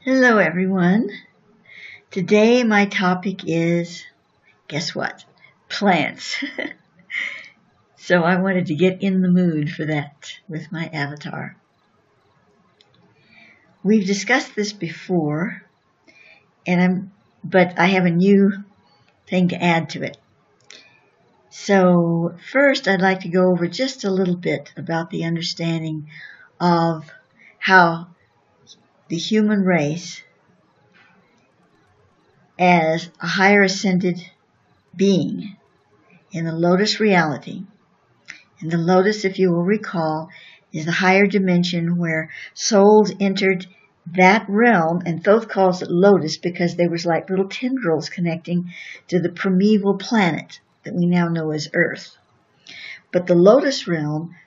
Hello everyone. Today my topic is, guess what? Plants. So I wanted to get in the mood for that with my avatar. We've discussed this before, but I have a new thing to add to it. So first I'd like to go over just a little bit about the understanding of how the human race as a higher ascended being in the lotus reality. And the lotus, if you will recall, is the higher dimension where souls entered that realm, and Thoth calls it lotus because there was like little tendrils connecting to the primeval planet that we now know as Earth. But the lotus realm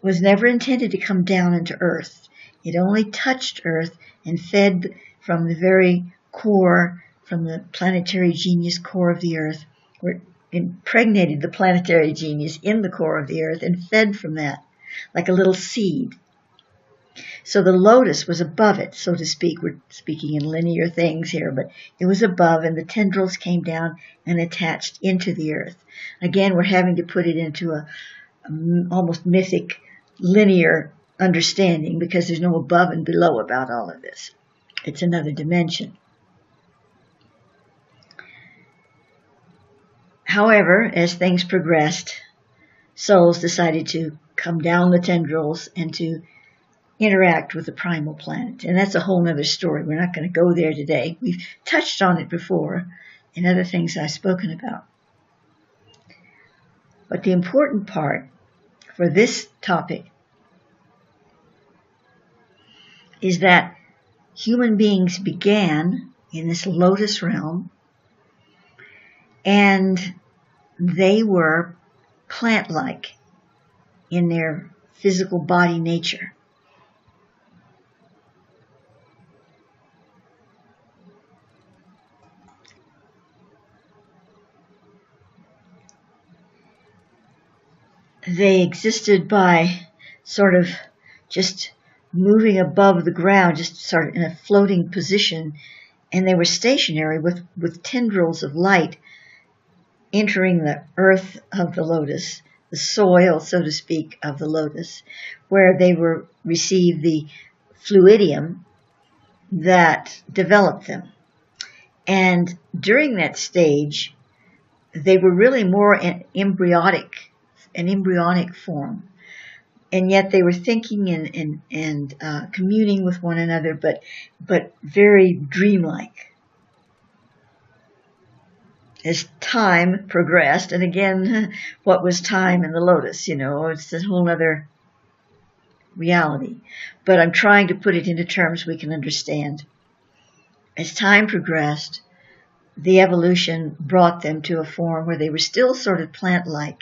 was never intended to come down into Earth. It only touched Earth and fed from the very core, from the planetary genius core of the Earth, where it impregnated the planetary genius in the core of the Earth and fed from that like a little seed. So the lotus was above it, so to speak. We're speaking in linear things here, but it was above, and the tendrils came down and attached into the Earth. Again, we're having to put it into a almost mythic linear understanding because there's no above and below about all of this. It's another dimension. However, as things progressed, souls decided to come down the tendrils and to interact with the primal planet. And that's a whole other story. We're not going to go there today. We've touched on it before in other things I've spoken about. But the important part for this topic is that human beings began in this lotus realm, and they were plant-like in their physical body nature. They existed by sort of just moving above the ground, just sort of in a floating position, and they were stationary with tendrils of light entering the earth of the lotus, the soil, so to speak, of the lotus, where they received the fluidium that developed them. And during that stage, they were really more an embryonic form. And yet they were thinking and communing with one another, but very dreamlike. As time progressed, and again, what was time in the lotus? It's a whole other reality. But I'm trying to put it into terms we can understand. As time progressed, the evolution brought them to a form where they were still sort of plant-like,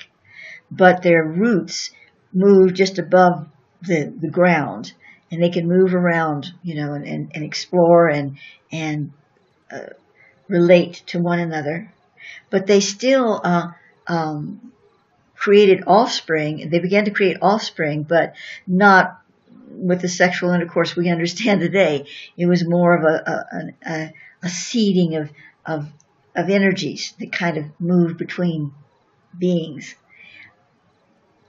but their roots moved just above the ground, and they can move around, and explore and relate to one another. But they still created offspring. They began to create offspring, but not with the sexual intercourse we understand today. It was more of a seeding of energies that kind of moved between beings.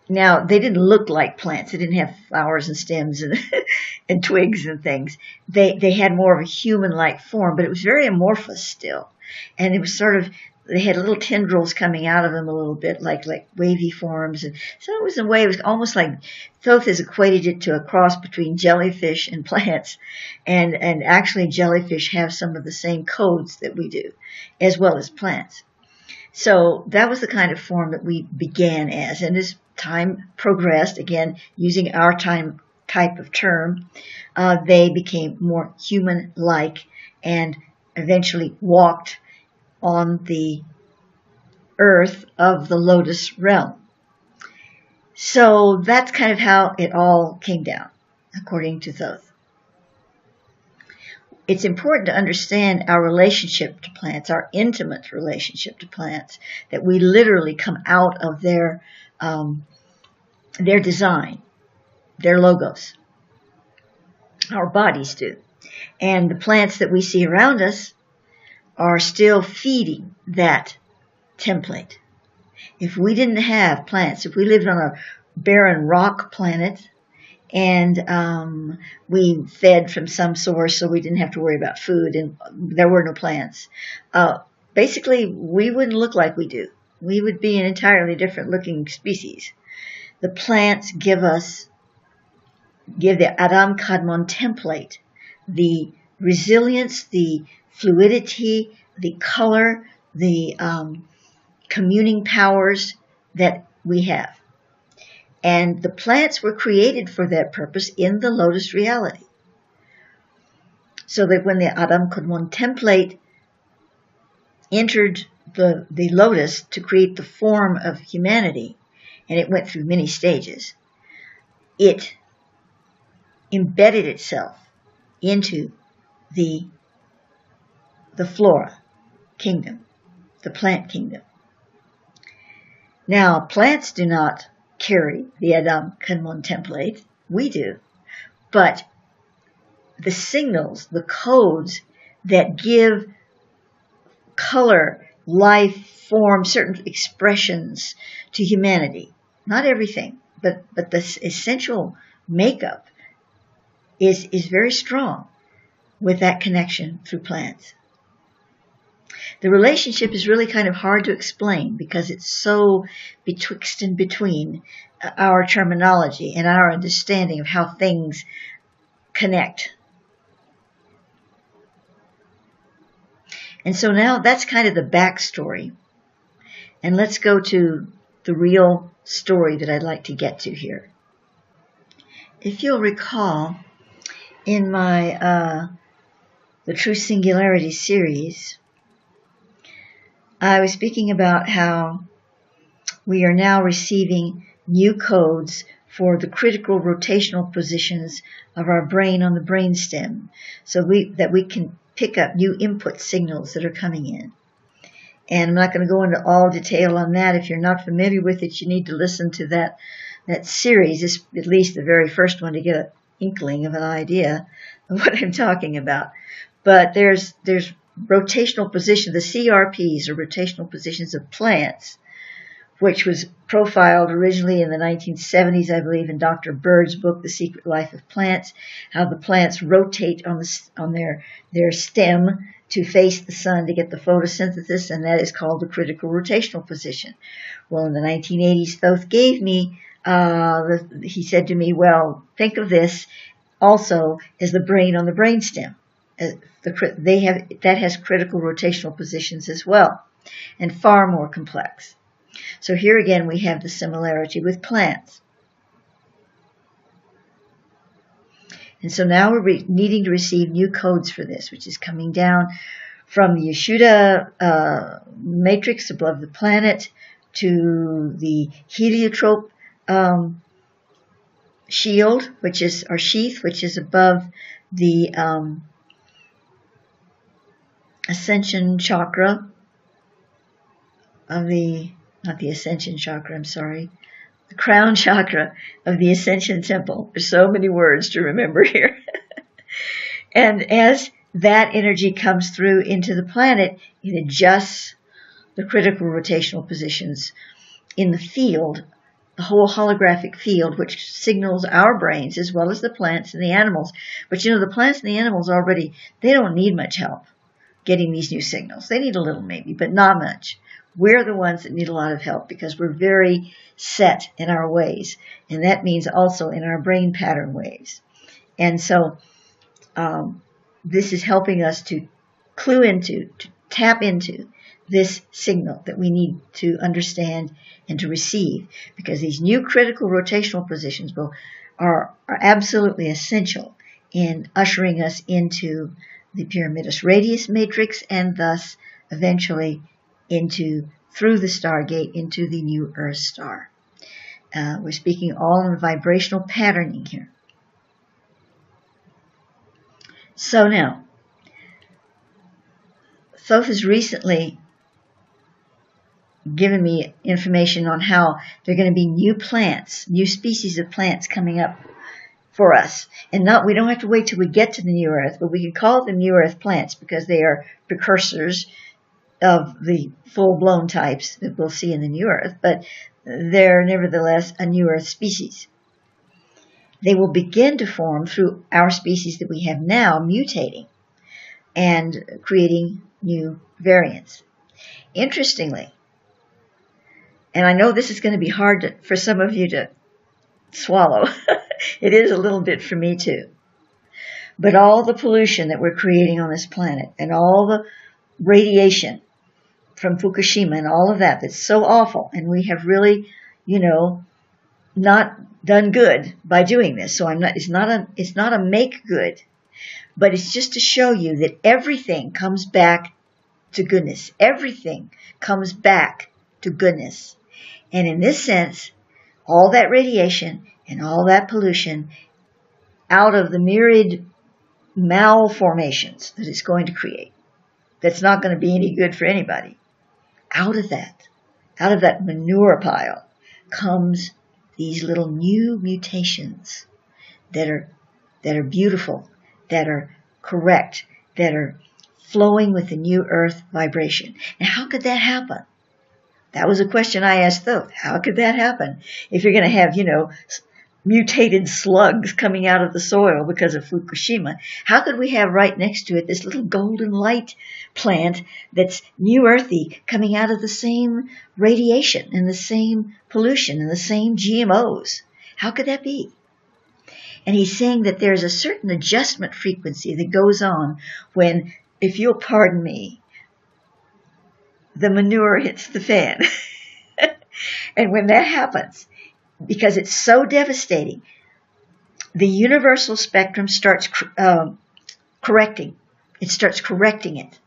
Now, they didn't look like plants. They didn't have flowers and stems and twigs and things. They had more of a human-like form, but it was very amorphous still. And it was sort of, they had little tendrils coming out of them a little bit, like wavy forms. And so it was, in a way, it was almost like Thoth has equated it to a cross between jellyfish and plants. And actually, jellyfish have some of the same codes that we do, as well as plants. So that was the kind of form that we began as. And as time progressed, again, using our type of term, they became more human-like and eventually walked on the earth of the lotus realm. So that's kind of how it all came down, according to Thoth. It's important to understand our relationship to plants, our intimate relationship to plants, that we literally come out of their design, their logos. Our bodies do. And the plants that we see around us are still feeding that template. If we didn't have plants, if we lived on a barren rock planet and we fed from some source so we didn't have to worry about food and there were no plants, basically we wouldn't look like we do. We would be an entirely different looking species. The plants give the Adam Kadmon template, the resilience, the fluidity, the color, the communing powers that we have. And the plants were created for that purpose in the lotus reality. So that when the Adam Kadmon template entered the lotus to create the form of humanity, and it went through many stages, it embedded itself into the flora kingdom, the plant kingdom. Now, plants do not carry the Adam Kadmon template. We do. But the signals, the codes that give color, life, form, certain expressions to humanity, not everything, but the essential makeup is very strong with that connection through plants. The relationship is really kind of hard to explain because it's so betwixt and between our terminology and our understanding of how things connect. And so now that's kind of the backstory. And let's go to the real story that I'd like to get to here. If you'll recall, in my The True Singularity series, I was speaking about how we are now receiving new codes for the critical rotational positions of our brain on the brainstem, so that we can pick up new input signals that are coming in. And I'm not going to go into all detail on that. If you're not familiar with it, you need to listen to that series, at least the very first one, to get an inkling of an idea of what I'm talking about. But there's rotational position. The CRPs are rotational positions of plants, which was profiled originally in the 1970s, I believe, in Dr. Bird's book, The Secret Life of Plants, how the plants rotate on their stem to face the sun to get the photosynthesis, and that is called the critical rotational position. Well, in the 1980s, Thoth gave me, he said to me, well, think of this also as the brain on the brainstem. That has critical rotational positions as well, and far more complex. So here again we have the similarity with plants. And so now we're needing to receive new codes for this, which is coming down from the Yeshuda matrix above the planet to the heliotrope shield, which is our sheath, which is above the ascension chakra of not the ascension chakra, I'm sorry, the crown chakra of the ascension temple. There's so many words to remember here. And as that energy comes through into the planet, it adjusts the critical rotational positions in the field, the whole holographic field, which signals our brains as well as the plants and the animals. But you know, the plants and the animals already, they don't need much help getting these new signals. They need a little maybe, but not much. We're the ones that need a lot of help because we're very set in our ways. And that means also in our brain pattern ways. And so this is helping us to clue into, to tap into this signal that we need to understand and to receive, because these new critical rotational positions are absolutely essential in ushering us into the Pyramidus Radius matrix, and thus eventually through the Stargate into the new Earth star. We're speaking all in vibrational patterning here. So now, Thoth has recently given me information on how there are going to be new plants, new species of plants coming up for us. And we don't have to wait till we get to the new earth, but we can call them new earth plants because they are precursors of the full-blown types that we'll see in the new earth, but they're nevertheless a new earth species. They will begin to form through our species that we have now mutating and creating new variants. Interestingly, and I know this is going to be hard for some of you to swallow. It is a little bit for me too. But all the pollution that we're creating on this planet and all the radiation from Fukushima and all of that, that's so awful, and we have really, not done good by doing this. So it's not a make good, but it's just to show you that everything comes back to goodness. Everything comes back to goodness. And in this sense, all that radiation and all that pollution out of the myriad malformations that it's going to create, that's not going to be any good for anybody. Out of that manure pile comes these little new mutations that are beautiful, that are correct, that are flowing with the new earth vibration. And how could that happen? That was a question I asked though. How could that happen? If you're going to have, mutated slugs coming out of the soil because of Fukushima, how could we have right next to it this little golden light plant that's new earthy coming out of the same radiation and the same pollution and the same GMOs? How could that be? And he's saying that there's a certain adjustment frequency that goes on when, if you'll pardon me, the manure hits the fan. And when that happens, because it's so devastating, the universal spectrum starts correcting. It starts correcting it.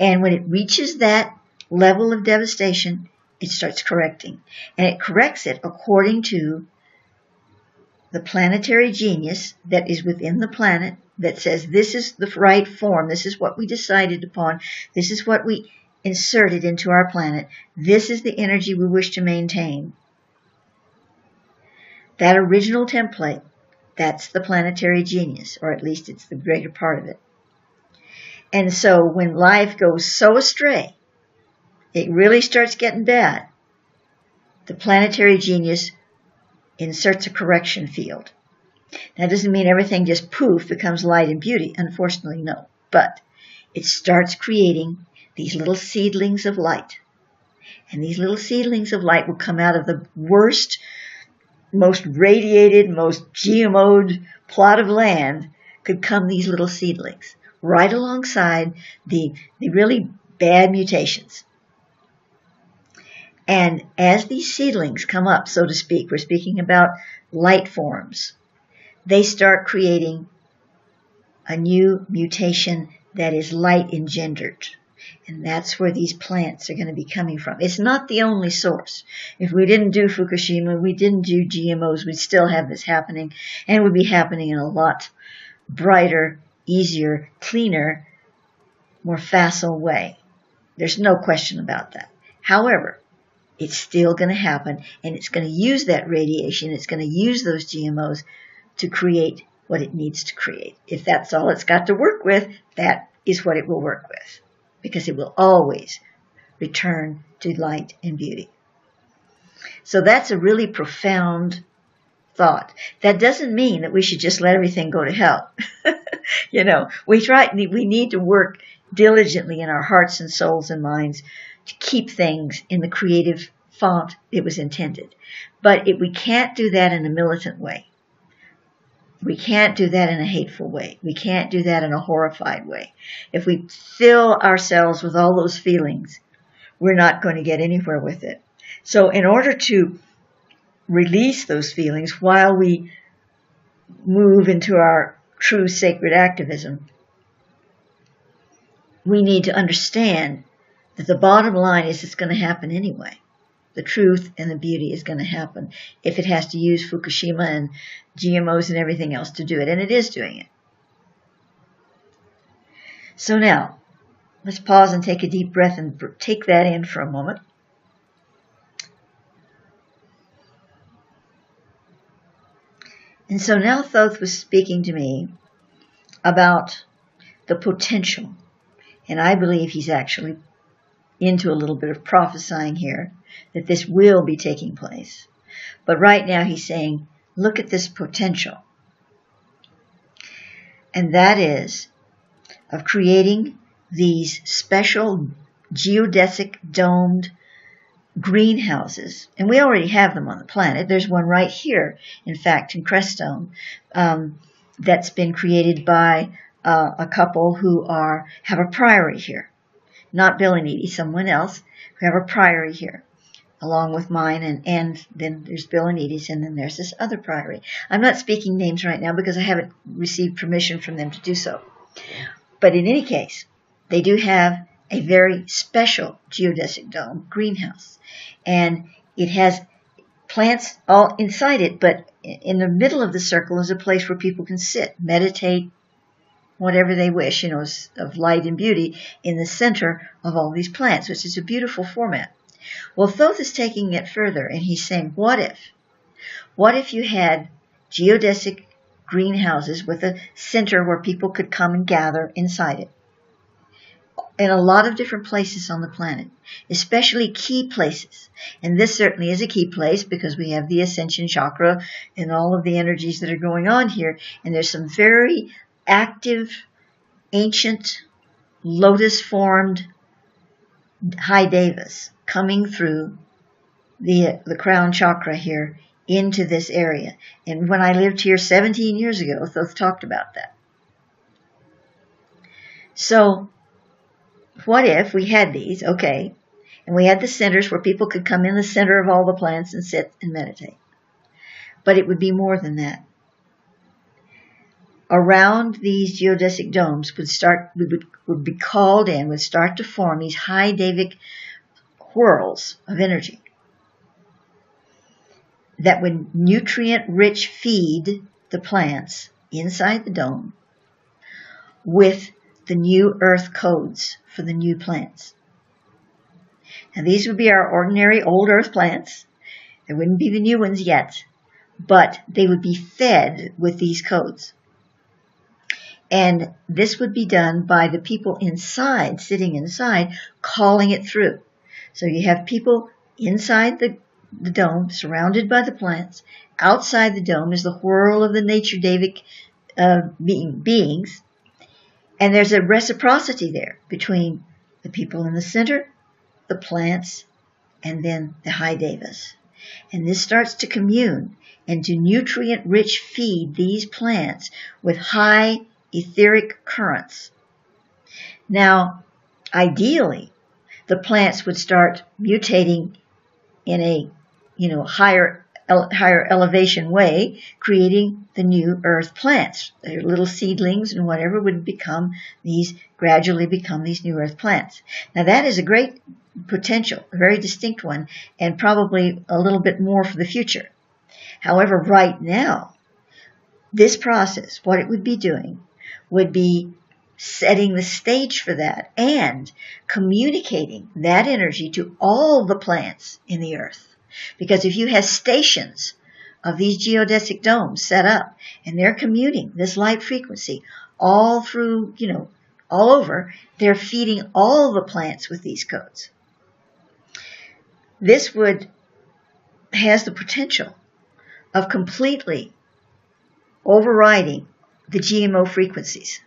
And when it reaches that level of devastation, it starts correcting. And it corrects it according to the planetary genius that is within the planet that says this is the right form, this is what we decided upon, this is what we inserted into our planet, this is the energy we wish to maintain. That original template, that's the planetary genius, or at least it's the greater part of it. And so when life goes so astray, it really starts getting bad, the planetary genius inserts a correction field. That doesn't mean everything just poof becomes light and beauty. Unfortunately, no. But it starts creating these little seedlings of light. And these little seedlings of light will come out of the worst, most radiated, most GMO'd plot of land. Could come these little seedlings right alongside the really bad mutations. And as these seedlings come up, so to speak, we're speaking about light forms, they start creating a new mutation that is light engendered. And that's where these plants are going to be coming from. It's not the only source. If we didn't do Fukushima, we didn't do GMOs, we'd still have this happening. And it would be happening in a lot brighter, easier, cleaner, more facile way. There's no question about that. However, it's still going to happen, and it's going to use that radiation, it's going to use those GMOs to create what it needs to create. If that's all it's got to work with, that is what it will work with, because it will always return to light and beauty. So that's a really profound thought. That doesn't mean that we should just let everything go to hell. We need to work diligently in our hearts and souls and minds to keep things in the creative font it was intended. But we can't do that in a militant way. We can't do that in a hateful way. We can't do that in a horrified way. If we fill ourselves with all those feelings, we're not going to get anywhere with it. So in order to release those feelings while we move into our true sacred activism, we need to understand that the bottom line is it's going to happen anyway. The truth and the beauty is going to happen if it has to use Fukushima and GMOs and everything else to do it. And it is doing it. So now, let's pause and take a deep breath and take that in for a moment. And so now Thoth was speaking to me about the potential. And I believe he's actually into a little bit of prophesying here, that this will be taking place. But right now he's saying, look at this potential. And that is of creating these special geodesic domed greenhouses. And we already have them on the planet. There's one right here, in fact, in Crestone, that's been created by a couple who have a priory here. Not Bill and Edie, someone else, who have a priory here, along with mine, and then there's Bill and Edie's, and then there's this other priory. I'm not speaking names right now because I haven't received permission from them to do so. But in any case, they do have a very special geodesic dome greenhouse. And it has plants all inside it, but in the middle of the circle is a place where people can sit, meditate, whatever they wish, of light and beauty in the center of all these plants, which is a beautiful format. Well, Thoth is taking it further, and he's saying, what if you had geodesic greenhouses with a center where people could come and gather inside it? In a lot of different places on the planet, especially key places. And this certainly is a key place because we have the Ascension Chakra and all of the energies that are going on here. And there's some very active, ancient, lotus-formed high devas coming through the crown chakra here into this area. And when I lived here 17 years ago, Thoth talked about that. So, what if we had these, okay, and we had the centers where people could come in the center of all the plants and sit and meditate. But it would be more than that. Around these geodesic domes would be called in, would start to form these high Davic whirls of energy that would nutrient-rich feed the plants inside the dome with the new earth codes for the new plants. Now these would be our ordinary old earth plants. There wouldn't be the new ones yet, but they would be fed with these codes. And this would be done by the people inside, sitting inside, calling it through. So you have people inside the dome, surrounded by the plants. Outside the dome is the whirl of the nature Davic beings. And there's a reciprocity there between the people in the center, the plants, and then the high devas. And this starts to commune and to nutrient-rich feed these plants with high etheric currents. Now, ideally, the plants would start mutating in a higher elevation way, creating the new earth plants. Their little seedlings and whatever would gradually become these new earth plants. Now that is a great potential, a very distinct one, and probably a little bit more for the future. However, right now, this process, what it would be doing, would be setting the stage for that and communicating that energy to all the plants in the earth. Because if you have stations of these geodesic domes set up and they're commuting this light frequency all through, all over, they're feeding all the plants with these codes. This has the potential of completely overriding the GMO frequencies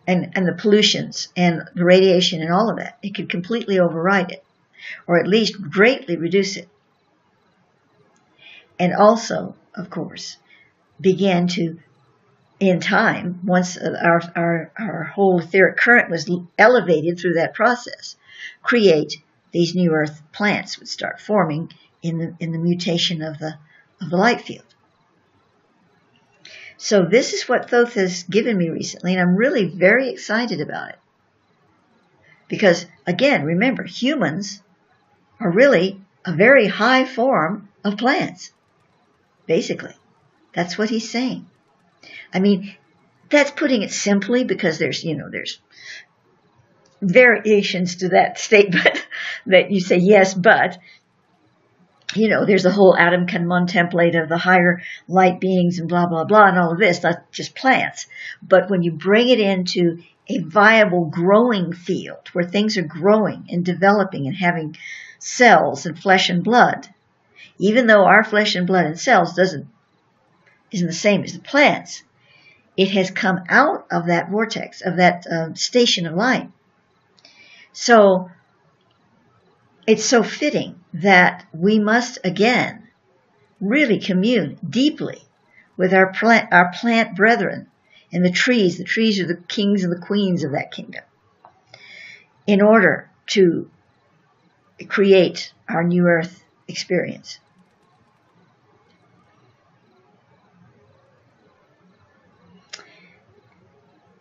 and the pollutions and the radiation and all of that. It could completely override it, or at least greatly reduce it. And also, of course, begin to, in time, once our whole etheric current was elevated through that process, create these new earth plants would start forming in the mutation of the light field. So this is what Thoth has given me recently, and I'm really very excited about it. Because, again, remember, humans are really a very high form of plants. Basically, that's what he's saying. I mean, that's putting it simply because there's variations to that statement that you say yes, but you know, there's a whole Adam Kanman template of the higher light beings and blah, blah, blah, and all of this, not just plants. But when you bring it into a viable growing field where things are growing and developing and having cells and flesh and blood, even though our flesh and blood and cells isn't the same as the plants, it has come out of that vortex, of that station of light. So it's so fitting that we must again really commune deeply with our plant brethren and the trees. The trees are the kings and the queens of that kingdom, in order to create our new earth experience.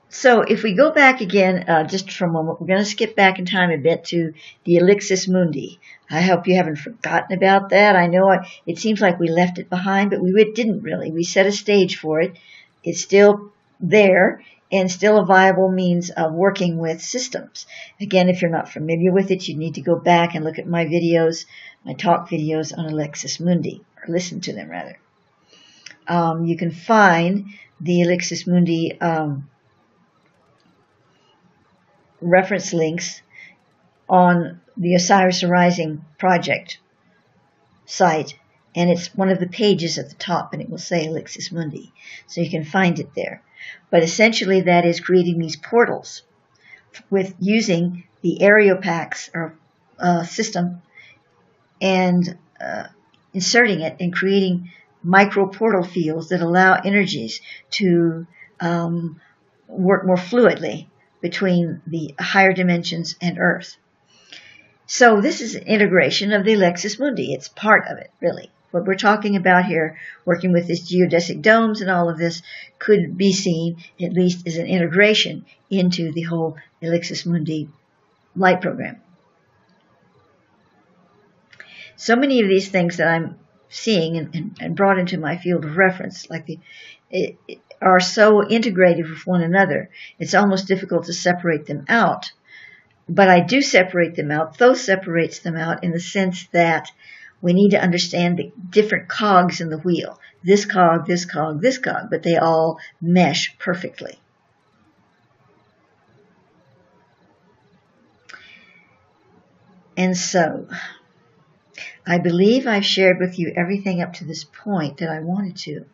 So if we go back again, just for a moment, we're going to skip back in time a bit to the Elixis Mundi. I hope you haven't forgotten about that. I know it seems like we left it behind, but we didn't really. We set a stage for it. It's still there and still a viable means of working with systems. Again, if you're not familiar with it, you need to go back and look at my videos, my talk videos on Elixis Mundi, or listen to them rather. You can find the Elixis Mundi reference links on the Osiris Arising Project site, and it's one of the pages at the top, and it will say Elixis Mundi, so you can find it there. But essentially that is creating these portals with using the Areopax or system and inserting it and creating micro portal fields that allow energies to work more fluidly between the higher dimensions and Earth. So this is an integration of the Elixis Mundi. It's part of it, really. What we're talking about here, working with these geodesic domes and all of this, could be seen, at least as an integration into the whole Elixis Mundi light program. So many of these things that I'm seeing and brought into my field of reference, like are so integrated with one another, it's almost difficult to separate them out. But I do separate them out. Though separates them out in the sense that we need to understand the different cogs in the wheel. This cog, this cog, this cog, but they all mesh perfectly. And so, I believe I've shared with you everything up to this point that I wanted to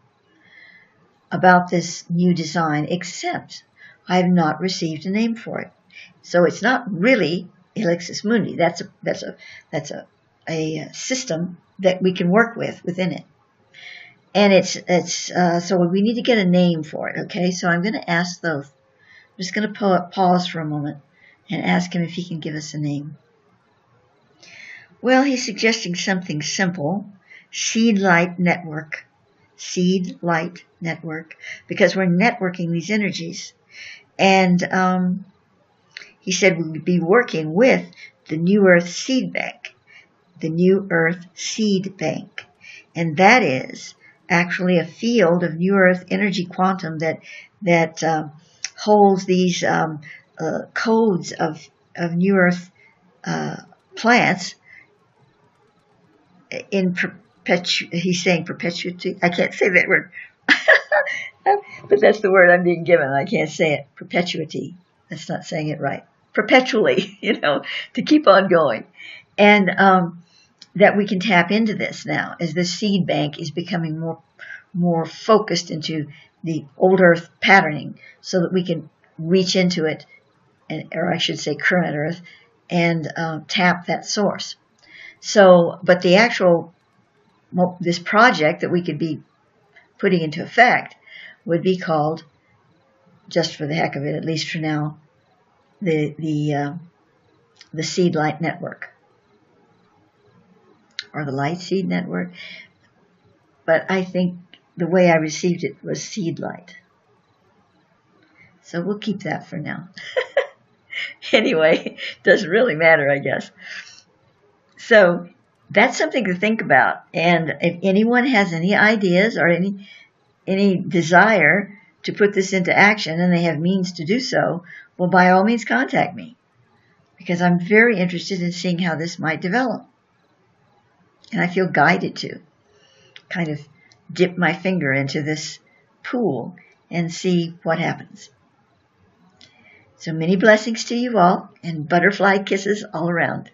about this new design, except I have not received a name for it. So it's not really Elixis Mundi. That's a system that we can work with within it, and so we need to get a name for it. Okay, so I'm going to ask Thoth. I'm just going to pause for a moment and ask him if he can give us a name. Well, he's suggesting something simple: Seed Light Network. Seed Light Network, because we're networking these energies. And he said we would be working with the New Earth Seed Bank. The New Earth Seed Bank. And that is actually a field of New Earth energy quantum that holds these codes of New Earth plants in he's saying perpetuity. I can't say that word. But that's the word I'm being given. I can't say it. Perpetuity. That's not saying it right. Perpetually, to keep on going. And that we can tap into this now as the seed bank is becoming more focused into the old earth patterning, so that we can reach into it, or I should say current earth, and tap that source. So, but the actual, this project that we could be putting into effect would be called, just for the heck of it, at least for now, the Seed Light Network, or the Light Seed Network. But I think the way I received it was Seed Light. So we'll keep that for now. Anyway, doesn't really matter, I guess. So that's something to think about. And if anyone has any ideas or any desire to put this into action, and they have means to do so, well, by all means contact me, because I'm very interested in seeing how this might develop. And I feel guided to kind of dip my finger into this pool and see what happens. So many blessings to you all, and butterfly kisses all around.